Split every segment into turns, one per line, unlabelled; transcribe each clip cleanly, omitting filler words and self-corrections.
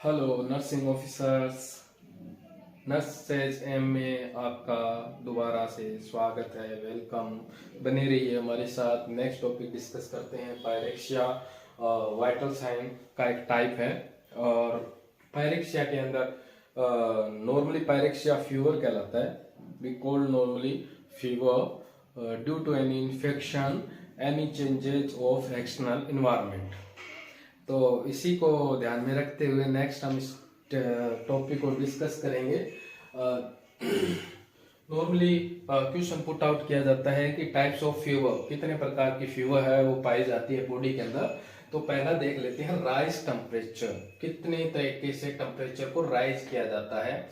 Hello nursing officers, nurses एम में आपका दोबारा से स्वागत है। वेलकम। बने रहिए हमारे साथ। नेक्स्ट टॉपिक डिस्कस करते हैं। पायरेक्सिया वाइटल साइन का एक टाइप है और पायरेक्सिया के अंदर नॉर्मली पायरेक्सिया फीवर कहलाता है। We called normally fever due to any infection, any changes of external environment. तो इसी को ध्यान में रखते हुए नेक्स्ट हम इस टॉपिक को डिस्कस करेंगे। नॉर्मली क्वेश्चन पुट आउट किया जाता है कि टाइप्स ऑफ फीवर, कितने प्रकार की फीवर है वो पाई जाती है बॉडी के अंदर। तो पहला देख लेते हैं राइज टेम्परेचर। कितने तरीके से टेम्परेचर को राइज किया जाता है।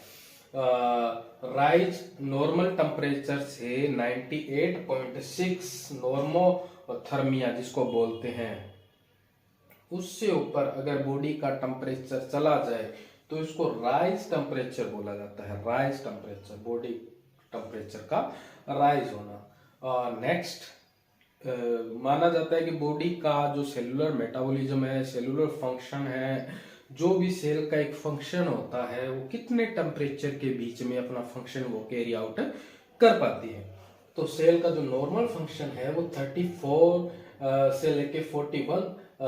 राइज नॉर्मल टेम्परेचर से 98.6 नॉर्मोथर्मिया जिसको बोलते हैं, उससे ऊपर अगर बॉडी का टेम्परेचर चला जाए तो इसको राइज टेम्परेचर बोला जाता है। राइज टेम्परेचर, बॉडी टेम्परेचर का राइज होना। नेक्स्ट माना जाता है कि बॉडी का जो सेलुलर मेटाबॉलिज्म है, सेलुलर फंक्शन है, जो भी सेल का एक फंक्शन होता है वो कितने टेम्परेचर के बीच में अपना फंक्शन वो कैरी आउट कर पाती है। तो सेल का जो नॉर्मल फंक्शन है वो 34 से लेके 41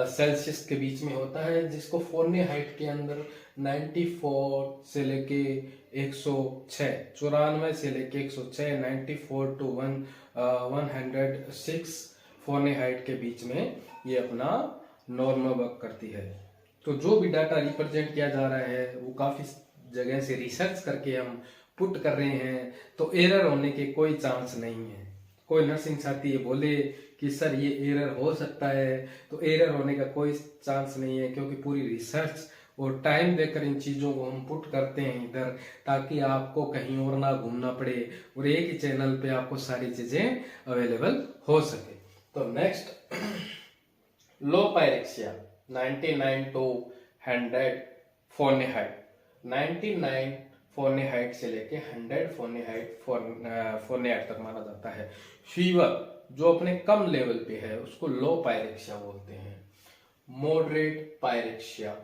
सेल्सियस के बीच में होता है, जिसको फ़ारेनहाइट के अंदर 94 से लेके 106, 94 से लेके 106, 94 टू 106 फ़ारेनहाइट के बीच में ये अपना नॉर्मल वर्क करती है। तो जो भी डाटा रिप्रेजेंट किया जा रहा है वो काफ़ी जगह से रिसर्च करके हम पुट कर रहे हैं, तो एरर होने के कोई चांस नहीं है। कोई नर्सिंग साथी ये बोले कि सर ये एरर हो सकता है, तो एरर होने का कोई चांस नहीं है, क्योंकि पूरी रिसर्च और टाइम देकर इन चीज़ों को हम पुट करते हैं इधर, ताकि आपको कहीं और ना घूमना पड़े और एक ही चैनल पे आपको सारी चीज़ें अवेलेबल हो सके। तो next low pyrexia 99 to 100 Fahrenheit. 99 Fahrenheit से लेके 100 फ़ारेनहाइट तक माना जाता है। फीवर जो अपने कम लेवल पे है उसको लो पायरेक्सिया बोलते हैं। मॉडरेट पायरेक्सिया,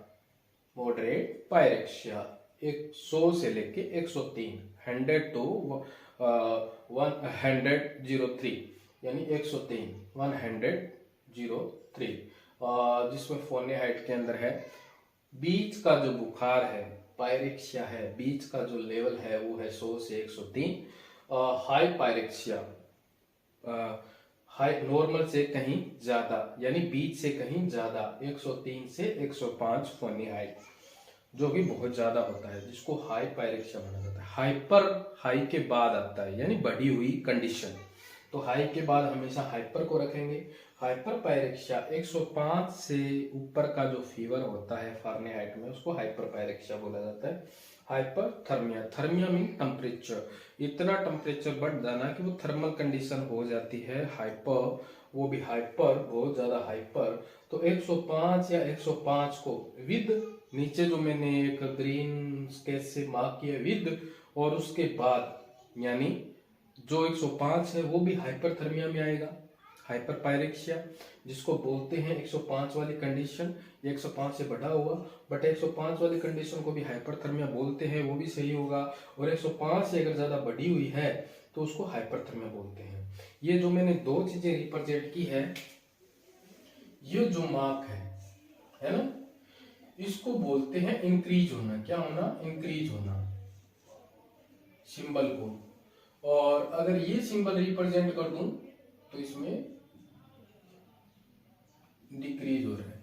मॉडरेट पायरेक्सिया 100 से लेके 103, 100 टू 103 यानी 103, 103, जिसमें फ़ारेनहाइट के अंदर है। बीच का जो बुखार है, पायरेक्सिया है, बीच का जो लेवल है वो है 100 से 103। हाई पायरेक्सिया, हाई नॉर्मल से कहीं ज्यादा यानी बीच से कहीं ज्यादा 103 से 105 फ़ारेनहाइट, जो कि बहुत ज्यादा होता है, जिसको हाई पायरेक्सिया माना जाता है। हाइपर हाई के बाद आता है यानी बढ़ी हुई कंडीशन, तो हाई के बाद हमेशा हाइपर को रखेंगे। हाइपर पायरेक्सिया 105 से ऊपर का जो फीवर होता है फ़ारेनहाइट में उसको हाइपर पायरेक्सिया बोला जाता है। हाइपर थर्मिया, थर्मिया मीन टेम्परेचर, इतना टेम्परेचर बढ़ जाना कि वो थर्मल कंडीशन हो जाती है हाइपर, वो भी हाइपर, बहुत ज्यादा हाइपर। तो 105 या 105 को विद, नीचे जो मैंने एक ग्रीन स्केच से मार्क किया विद, और उसके बाद यानी जो 105 है वो भी हाइपरथर्मिया में आएगा, हाइपर पायरेक्सिया जिसको बोलते हैं 105 वाली कंडीशन। 105 से बढ़ा हुआ, बट 105 वाली कंडीशन को भी हाइपरथर्मिया बोलते हैं, वो भी सही होगा। और 105 से अगर ज्यादा बढ़ी हुई है तो उसको हाइपरथर्मिया बोलते हैं। ये जो मैंने दो चीजें रिप्रेजेंट की है, ये जो मार्क है ना, इसको बोलते हैं इंक्रीज होना। क्या होना? इंक्रीज होना, सिंबल को। और अगर ये सिंबल रिप्रेजेंट कर दूं तो इसमें डिक्रीज हो रहा है।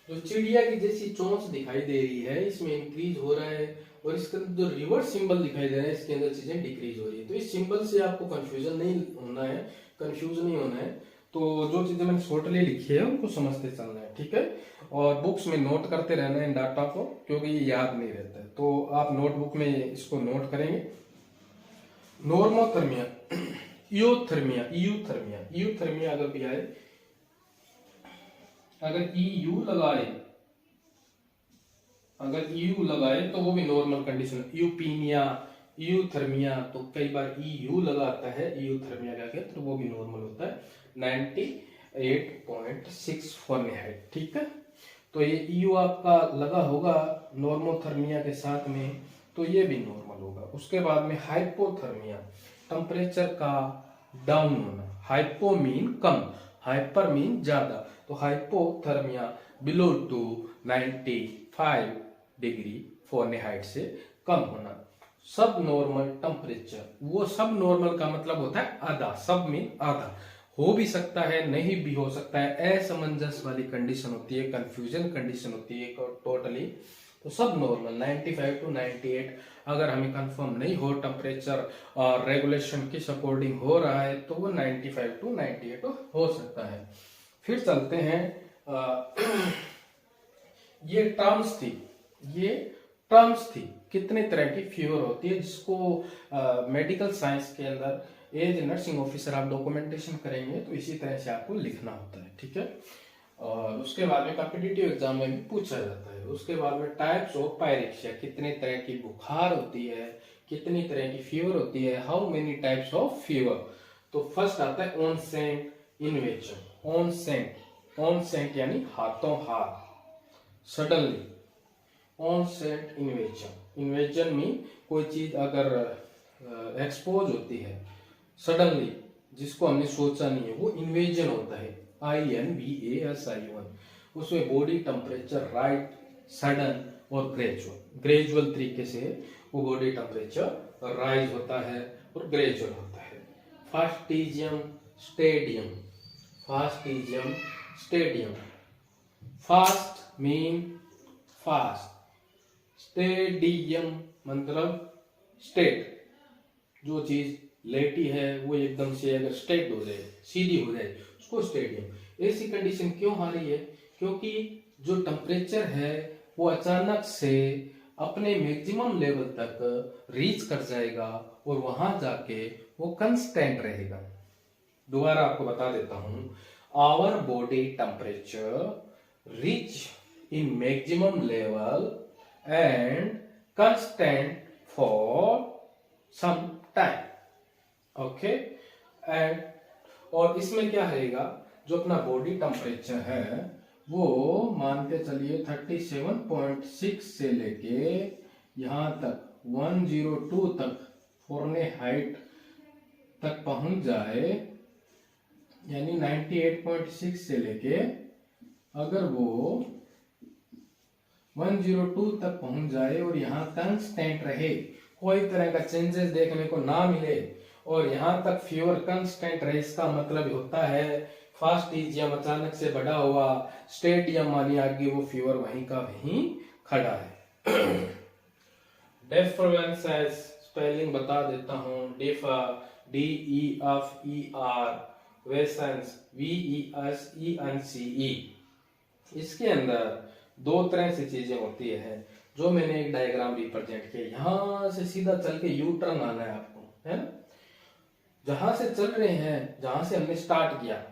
जो चिड़िया की जैसी चोंच दिखाई दे रही है इसमें इंक्रीज हो रहा है, और इसके अंदर जो रिवर्स सिंबल दिखाई दे रहा है इसके अंदर चीजें डिक्रीज हो रही है। तो इस सिंबल से आपको कंफ्यूजन नहीं होना है, कंफ्यूज नहीं होना है। तो जो चीजें मैंने शॉर्टली लिखी है उनको समझते चलना है, ठीक है। और बुक्स में नोट करते रहना है इन डाटा को, क्योंकि ये याद नहीं रहता है। तो आप नोटबुक में इसको नोट करेंगे। नॉर्मोथर्मिया, इयोथर्मिया, ईयूथर्मिया, ईयूथर्मिया अगर भी आए, अगर ईयू लगाए, अगर ईयू लगाए तो वो भी नॉर्मल कंडीशन। यूपीनिया, ईयूथर्मिया, तो कई बार ईयू लगाता है ईयूथर्मिया का, तो वो भी नॉर्मल होता है 98.6 फ़ारेनहाइट, ठीक है। तो ये EU आपका लगा होगा नॉर्मोथर्मिया के साथ में, तो ये भी नॉर्मल होगा। उसके बाद में हाइपोथर्मिया, टेम्परेचर का डाउन होना। हाइपो मीन कम, हाइपर मीन ज्यादा, तो hypothermia below to 95 degree Fahrenheit से कम होना। सब नॉर्मल टेम्परेचर, वो सब नॉर्मल का मतलब होता है आधा, सब मीन आधा, हो भी सकता है नहीं भी हो सकता है, असमंजस वाली कंडीशन होती है, कंफ्यूजन कंडीशन होती है टोटली। तो सब नॉर्मल 95 to 98, अगर हमें कंफर्म नहीं हो टेम्परेचर और रेगुलेशन के अकॉर्डिंग हो रहा है तो वो 95 to 98 हो सकता है। फिर चलते हैं ये टर्म्स थी कितने तरह की फीवर होती है, जिसको मेडिकल साइंस के अंदर एज नर्सिंग ऑफिसर आप डॉक्यूमेंटेशन करेंगे तो इसी तरह से आपको लिखना होता है, ठीक है। और उसके बाद में कॉम्पिटिटिव एग्जाम में भी पूछा जाता है। उसके बाद में टाइप्स ऑफ पायरेक्सिया, कितने तरह की बुखार होती है, कितनी तरह की फीवर होती है, how many types of fever. तो फर्स्ट आता है ऑनसेट इन्वेजन। ऑनसेट यानी हाथों हाथ, सडनली। ऑनसेट इन्वेजन में कोई चीज अगर एक्सपोज होती है सडनली, जिसको हमने सोचा नहीं है, वो इन्वेजन होता है, INVASION। उसमें बॉडी टेम्परेचर राइट, सडन और ग्रेजुअल तरीके से वो बॉडी टेम्परेचर राइज होता है और ग्रेजुअल होता है। Fastigium stadium, fast mean fast, stadium मतलब स्टेट, जो चीज लेटी है वो एकदम से अगर स्ट्रेट हो जाए, सीधी हो जाए, उसको स्टेडियम। ऐसी कंडीशन क्यों आ रही है? क्योंकि जो टेम्परेचर है वो अचानक से अपने मैक्सिमम लेवल तक रीच कर जाएगा और वहां जाके वो कंस्टेंट रहेगा। दोबारा आपको बता देता हूं, our body temperature reach in maximum level and constant for some time, okay. And और इसमें क्या रहेगा, जो अपना बॉडी टेम्परेचर है वो मान के चलिए 37.6 से लेके यहां तक 102 तक फ़ारेनहाइट तक पहुंच जाए, यानी 98.6 से लेके अगर वो 102 तक पहुंच जाए और यहाँ कंस्टेंट रहे, कोई तरह का चेंजेस देखने को ना मिले और यहाँ तक फीवर कंस्टेंट रहे, इसका मतलब होता है फास्टिजियम अचानक से बढ़ा हुआ, स्टेडियम मानी आगे वो फीवर वहीं का वहीं खड़ा है। डिफरेंसेस स्पेलिंग बता देता हूँ। डिफा DEFER, वेसेंस VESENCE। इसके अंदर दो तरह से चीजें होती है, जो मैंने एक डायग्राम रिप्रेजेंट किया। यहां से सीधा चल के यू टर्न आना है आपको, है ना। जहां से चल रहे हैं, जहां से हमने स्टार्ट किया,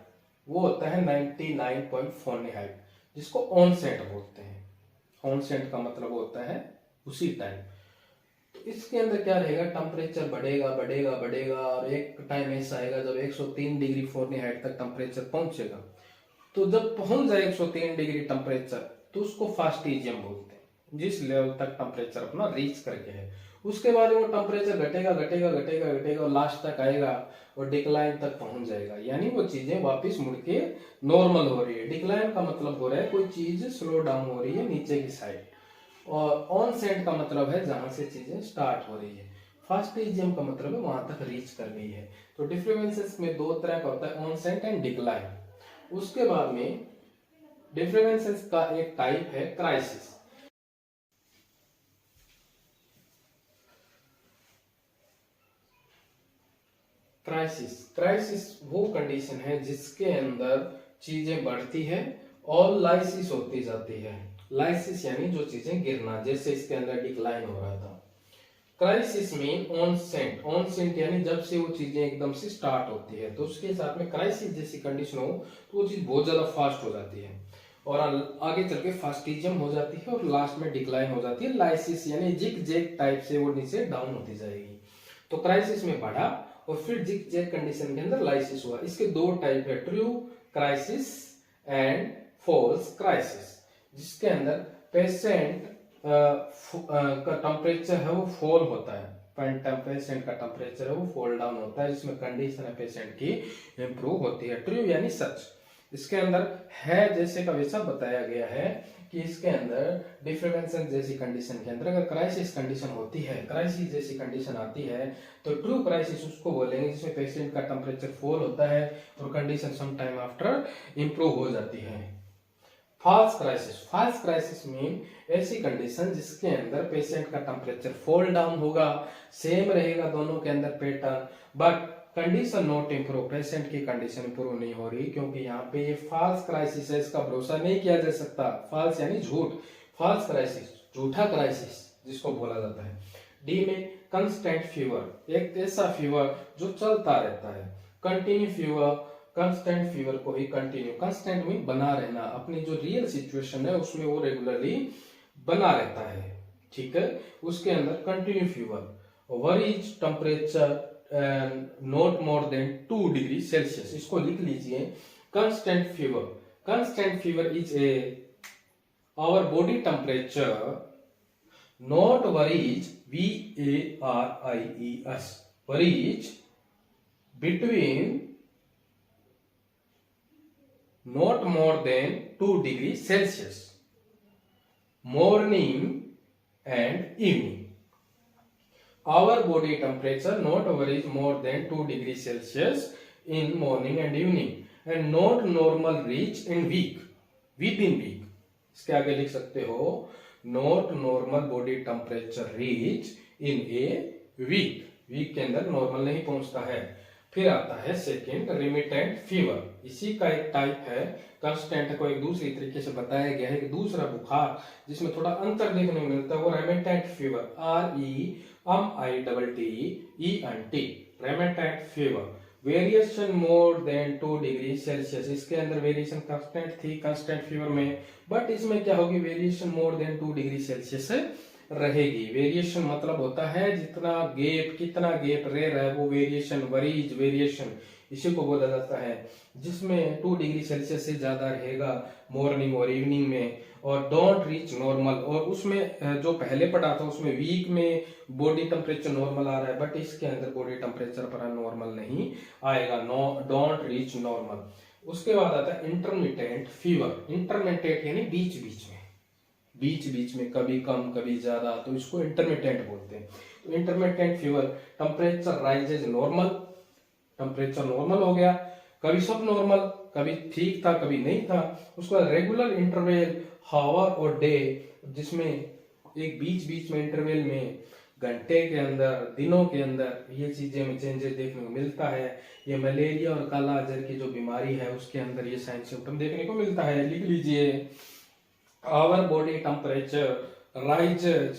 वो होता है 99 पॉइंट फ़ारेनहाइट, जिसको ऑनसेट बोलते हैं। ऑनसेट का मतलब होता है उसी टाइम। तो इसके अंदर क्या रहेगा, टेम्परेचर बढ़ेगा बढ़ेगा बढ़ेगा और एक टाइम ऐसा आएगा जब 103 डिग्री फ़ारेनहाइट तक टेम्परेचर पहुंचेगा। तो जब पहुंच जाए 103 डिग्री टेम्परेचर तो उसको फास्टिजियम बोलते हैं, जिस लेवल तक टेम्परेचर अपना रीच करके है। उसके बाद वो टेम्परेचर घटेगा घटेगा घटेगा घटेगा और लास्ट तक आएगा और डिक्लाइन तक पहुंच जाएगा, यानी वो चीजें वापस मुड़ के नॉर्मल हो रही है। डिक्लाइन का मतलब हो रहा है कोई चीज स्लो डाउन हो रही है नीचे की साइड, और ऑनसेट का मतलब है जहां से चीजें स्टार्ट हो रही है। फास्टिजियम का मतलब है वहां तक रीच कर गई है। तो डिफरेंसेस में दो तरह का होता है, ऑनसेट एंड डिक्लाइन। उसके बाद में डिफरेंसेस का एक टाइप है क्राइसिस। क्राइसिस वो कंडीशन है जिसके अंदर चीजें बढ़ती है और लाइसिस होती जाती है। लाइसिस यानी जो चीजें गिरना, जैसे इसके अंदर डिक्लाइन हो रहा था। क्राइसिस मीन ऑनसेट यानी जब से वो चीजें एकदम से स्टार्ट होती है, तो उसके साथ में क्राइसिस जैसी कंडीशन हो तो वो चीज बहुत ज्यादा फास्ट हो जाती है और आगे चल के फास्टिजियम हो जाती है और लास्ट में डिक्लाइन हो जाती है। लाइसिस यानी जिग जैग टाइप से वो नीचे डाउन होती जाएगी। तो क्राइसिस में बढ़ा और फिर जिग जैग कंडीशन के अंदर लाइसिस हुआ। इसके दो टाइप है, true crisis and false crisis. जिसके अंदर पेशेंट का टेम्परेचर है वो फॉल होता है, पेशेंट का टेम्परेचर है वो फॉल डाउन होता है, जिसमें कंडीशन है पेशेंट की इंप्रूव होती है। ट्रू यानी सच। इसके अंदर है जैसे का वैसा बताया गया है कि इसके अंदर डिफरेंसेस जैसी कंडीशन के अंदर अगर क्राइसिस कंडीशन होती है, क्राइसिस जैसी कंडीशन आती है, तो ट्रू क्राइसिस उसको बोलेंगे जिसमें पेशेंट का टेम्परेचर फॉल होता है और condition some time after improve हो जाती है। फॉल्स क्राइसिस मीन ऐसी कंडीशन जिसके अंदर पेशेंट का टेम्परेचर फॉल डाउन होगा, सेम रहेगा दोनों के अंदर pattern, but condition not improve, patient की कंडीशन इंप्रूव नहीं हो रही, क्योंकि यहाँ पे ये फॉल्स क्राइसिस है, इसका भरोसा नहीं किया जा सकता। फॉल्स यानी झूठ, फॉल्स क्राइसिस झूठा क्राइसिस जिसको बोला जाता है। डी में कंस्टेंट फीवर, एक ऐसा फीवर जो चलता रहता है। कंटिन्यू फीवर, कंस्टेंट फीवर को ही कंटिन्यू, कंस्टेंट मीन बना रहना, अपनी जो रियल सिचुएशन है उसमें वो रेगुलरली बना रहता है, ठीक है। उसके अंदर continue fever, varies temperature not more than 2 degree Celsius, इसको लिख लीजिए। Constant fever is a our body temperature not varies VARIES, varies between not more than 2 degree Celsius, morning and evening. Our body temperature not varies more than 2 degree Celsius in morning and evening, and not normal reach in week, within week. इसके आगे लिख सकते हो not normal body temperature reach in a week, week के अंदर normal नहीं पहुंचता है। फिर आता है सेकेंड रिमिटेंट फीवर, इसी का एक टाइप है। कंस्टेंट को एक दूसरी तरीके से बताया गया है कि दूसरा बुखार जिसमें थोड़ा अंतर देखने को मिलता है वो remittent fever, REMITTENT, remittent fever. Variation मोर देन 2 डिग्री सेल्सियस, इसके अंदर वेरिएशन कांस्टेंट थी कंस्टेंट फीवर में, बट इसमें क्या होगी, वेरिएशन मोर देन 2 डिग्री सेल्सियस रहेगी। वेरिएशन मतलब होता है जितना गैप, कितना गैप रह रहा है वो वेरिएशन, वरीज वेरिएशन इसी को बोला जाता है, जिसमें 2 डिग्री सेल्सियस से ज्यादा रहेगा मॉर्निंग और इवनिंग में, और डोंट रीच नॉर्मल। और उसमें जो पहले पढ़ा था उसमें वीक में बॉडी टेम्परेचर नॉर्मल आ रहा है, बट इसके अंदर बॉडी टेम्परेचर पर नॉर्मल नहीं आएगा, डोंट रीच नॉर्मल। उसके बाद आता है इंटरमिटेंट फीवर, इंटरमिटेंट यानी बीच बीच में, बीच बीच में कभी कम कभी ज्यादा, तो इसको इंटरमिटेंट बोलते हैं। तो intermittent fever, temperature rises normal, temperature normal हो गया, कभी सब नॉर्मल, कभी ठीक था कभी नहीं था। उसके बाद रेगुलर इंटरवल हावर और डे, जिसमें एक बीच बीच में इंटरवल में घंटे के अंदर, दिनों के अंदर ये चीजें में चेंजेस देखने को मिलता है। ये मलेरिया और काला अजहर की जो बीमारी है उसके अंदर ये साइन सिम्टम देखने को मिलता है। लिख लीजिए, our body temperature rises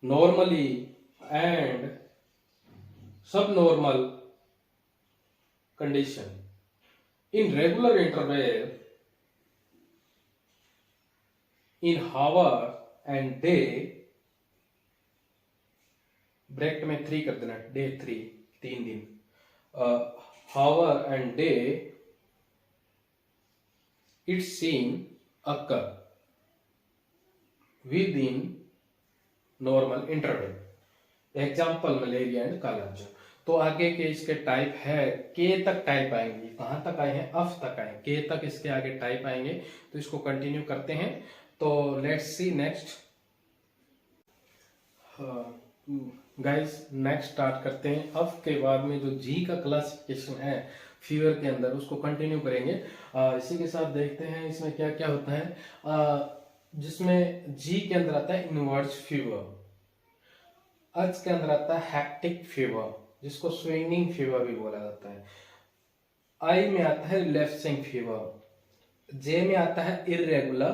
normally and subnormal condition in regular interval in hour and day, bracket में 3 कर देना, डे 3 3 दिन, hour and day it's seen occur within normal interval, example malaria and kala-azar. तो आगे के इसके टाइप है, के तक टाइप आएंगे, कहां तक आए हैं, अफ तक आए, के तक इसके आगे टाइप आएंगे। तो इसको कंटिन्यू करते हैं। तो let's see next guys, next start करते हैं। अफ के बाद में जो जी का क्लासिफिकेशन है फीवर के अंदर उसको कंटिन्यू करेंगे। इसी के साथ देखते हैं इसमें क्या क्या होता है। जिसमें जी के अंदर आता है इनवर्स फीवर, एच के अंदर आता है हैक्टिक फीवर जिसको स्विंगिंग फीवर भी बोला जाता है, आई में आता है लेफ्सिंग फीवर, जे में आता है इरेगुलर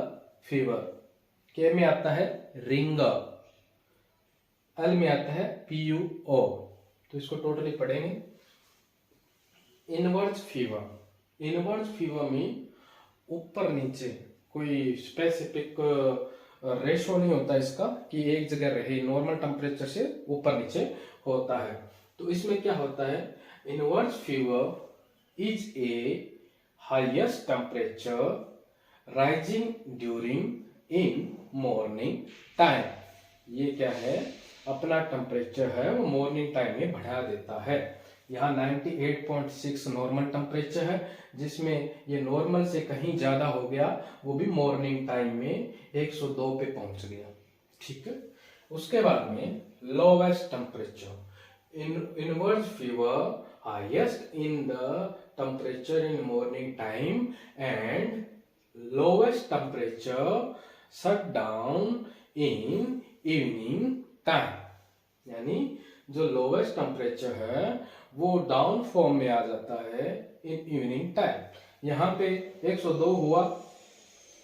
फीवर, के में आता है रिंगर, एल में आता है PUO। तो इसको टोटली पढ़ेंगे। इनवर्स फीवर में ऊपर नीचे कोई स्पेसिफिक रेशो नहीं होता इसका कि एक जगह रहे, नॉर्मल टेम्परेचर से ऊपर नीचे होता है। तो इसमें क्या होता है, inverse fever is A highest temperature rising during in morning time. ये क्या है, अपना टेम्परेचर है वो मॉर्निंग टाइम में बढ़ा देता है। यहाँ 98.6 नॉर्मल टेम्परेचर है, जिसमें ये नॉर्मल से कहीं ज्यादा हो गया, वो भी मॉर्निंग टाइम में 102 पे पहुंच गया। ठीक है, उसके बाद में lowest temperature inverse fever highest in the temperature in morning time and lowest temperature shut down in evening time. यानी जो लोवेस्ट टेम्परेचर है वो डाउन फॉर्म में आ जाता है इन इवनिंग टाइम। यहाँ पे 102 हुआ,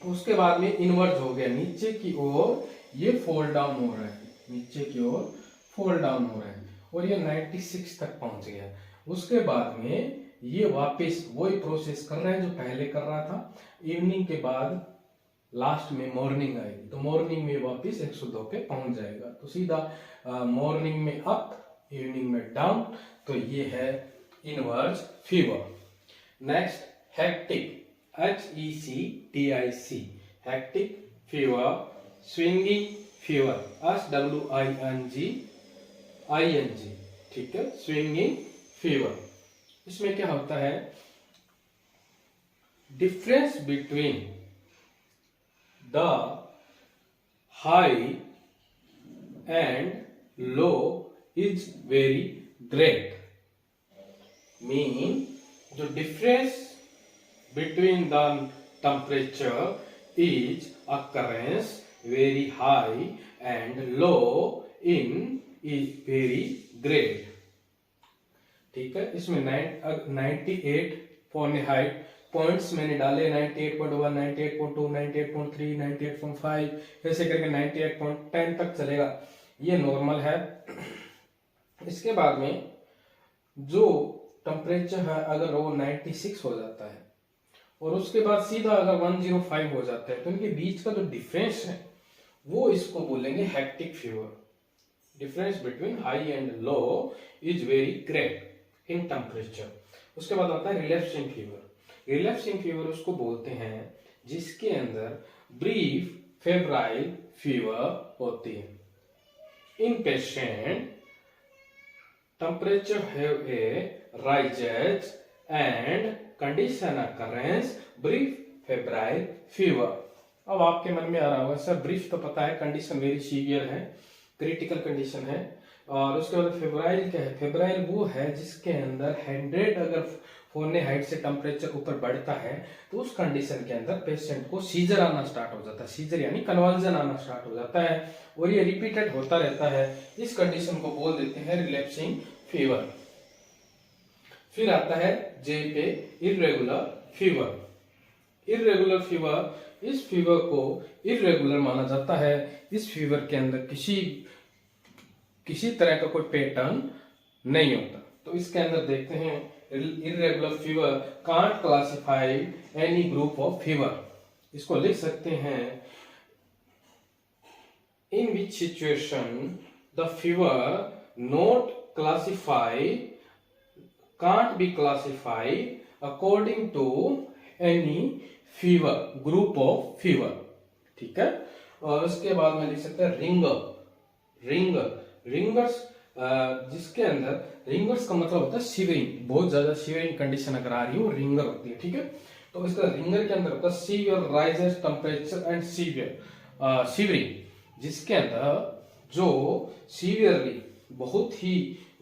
उसके बाद में इनवर्स हो गया, नीचे की ओर ये फॉल डाउन हो रहा है, नीचे की ओर फॉल डाउन हो रहा है और ये 96 तक पहुंच गया। उसके बाद में ये वापस वही प्रोसेस कर रहा है जो पहले कर रहा था। इवनिंग के बाद लास्ट में मॉर्निंग आएगी तो मॉर्निंग में वापस 102 पे पहुंच जाएगा। तो सीधा मॉर्निंग में अप, इवनिंग में डाउन। तो ये है inverse fever. Next hectic, HECTIC, hectic fever, swinging fever, SWINGING, ठीक है, स्विंगिंग फीवर। इसमें क्या होता है, difference between the high and low is very great. Mean जो difference between the temperature is occurrence very high and low in is very great। ठीक है, इसमें 98 फॉरेनहाइट पॉइंट्स मैंने डाले, 98.1, 98.2, 98.3, 98.5 ऐसे करके 98.10 तक चलेगा, ये नॉर्मल है। इसके बाद में जो टेम्परेचर है अगर वो 96 हो जाता है और उसके बाद सीधा अगर 105 हो जाता है तो इनके बीच का जो डिफरेंस है वो इसको बोलेंगे hectic fever. Difference between high and low is very great in temperature. उसके बाद आता है रिलैप्सिंग फीवर। रिलैप्सिंग फीवर उसको बोलते हैं जिसके अंदर ब्रीफ फेब्राइल फीवर होती है। In patient temperature have a rises and condition occurrence brief febrile fever। अब आपके मन में आ रहा होगा सर ब्रीफ तो पता है, कंडीशन वेरी सीवियर है, क्रिटिकल कंडीशन है, और उसके बाद फेब्राइल क्या है? फेब्राइल वो है जिसके अंदर 100 अगर फॉरेनहाइट से टेम्परेचर ऊपर बढ़ता है तो उस कंडीशन के अंदर पेशेंट को सीजर आना स्टार्ट हो जाता है। सीजर यानी कन्वर्जन आना स्टार्ट हो जाता है और ये रिपीटेड होता रहता है। इस कंडीशन को बोल देते हैं रिलैप्सिंग फीवर। फिर आता है जे पे इर्रेगुलर फीवर। इर्रेगुलर फीवर, इस फीवर को इर्रेगुलर माना जाता है। इस फीवर के अंदर किसी तरह का कोई पैटर्न नहीं होता। तो इसके अंदर देखते हैं irregular fever can't classify any group of fever. इसको लिख सकते हैं in which situation the fever not classify can't be classified according to any fever group of fever। ठीक है, और उसके बाद में लिख सकते हैं रिंगर्स, जिसके अंदर रिंगर्स का मतलब होता है शिवरिंग, बहुत ज्यादा शिवरिंग कंडीशन अगर आ रही है वो रिंगर होती है। ठीक है, तो इसका रिंगर के अंदर होता है severe rises temperature and severe shivering, जिसके अंदर जो सीवियरली बहुत ही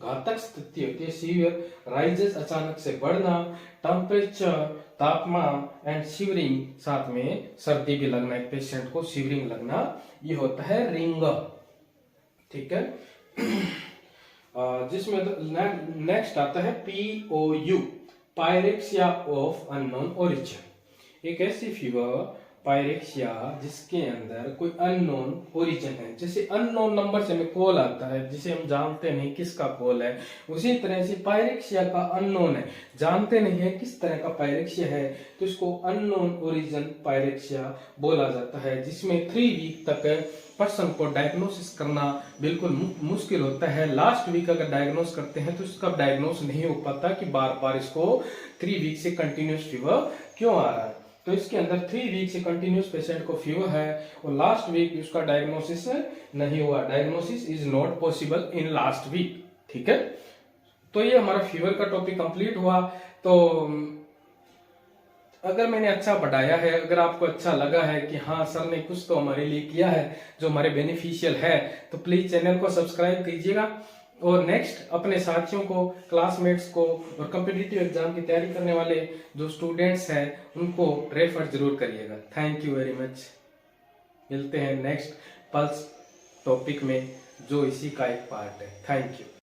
घातक स्थिति होती है, सीवियर राइजेस अचानक से बढ़ना, टेम्परेचर तापमान एंड शिवरिंग, साथ में सर्दी भी लगना, एक पेशेंट को शिवरिंग लगना, ये होता है रिंगर। ठीक है, जिसमें नेक्स्ट आता है POU, pyrexia of unknown origin. एक ऐसी फीवर पायरेक्सिया जिसके अंदर कोई अननोन ओरिजिन है, जैसे अननोन नंबर से हमें कॉल आता है जिसे हम जानते नहीं किसका कॉल है, उसी तरह से पायरेक्सिया का अननोन है, जानते नहीं है किस तरह का पायरेक्सिया है, तो इसको अननोन ओरिजिन पायरेक्सिया बोला जाता है, जिसमें 3 वीक तक पर्सन को डायग्नोसिस करना बिल्कुल मुश्किल होता है। लास्ट वीक अगर डायग्नोस करते हैं तो इसका डायग्नोस नहीं हो पाता कि बार बार इसको 3 वीक से कंटिन्यूस फीवर क्यों आ रहा है। तो इसके अंदर 3 वीक से कंटिन्यूस पेशेंट को फीवर है और लास्ट वीक उसका डायग्नोसिस नहीं हुआ, diagnosis is not possible in last week. ठीक है, तो ये हमारा फीवर का टॉपिक कंप्लीट हुआ। तो अगर मैंने अच्छा पढ़ाया है, अगर आपको अच्छा लगा है कि हाँ सर ने कुछ तो हमारे लिए किया है जो हमारे बेनिफिशियल है, तो प्लीज चैनल को सब्सक्राइब कीजिएगा और नेक्स्ट अपने साथियों को, क्लासमेट्स को और कॉम्पिटिटिव एग्जाम की तैयारी करने वाले जो स्टूडेंट्स हैं उनको रेफर जरूर करिएगा। Thank you very much. मिलते हैं नेक्स्ट पल्स टॉपिक में जो इसी का एक पार्ट है। Thank you.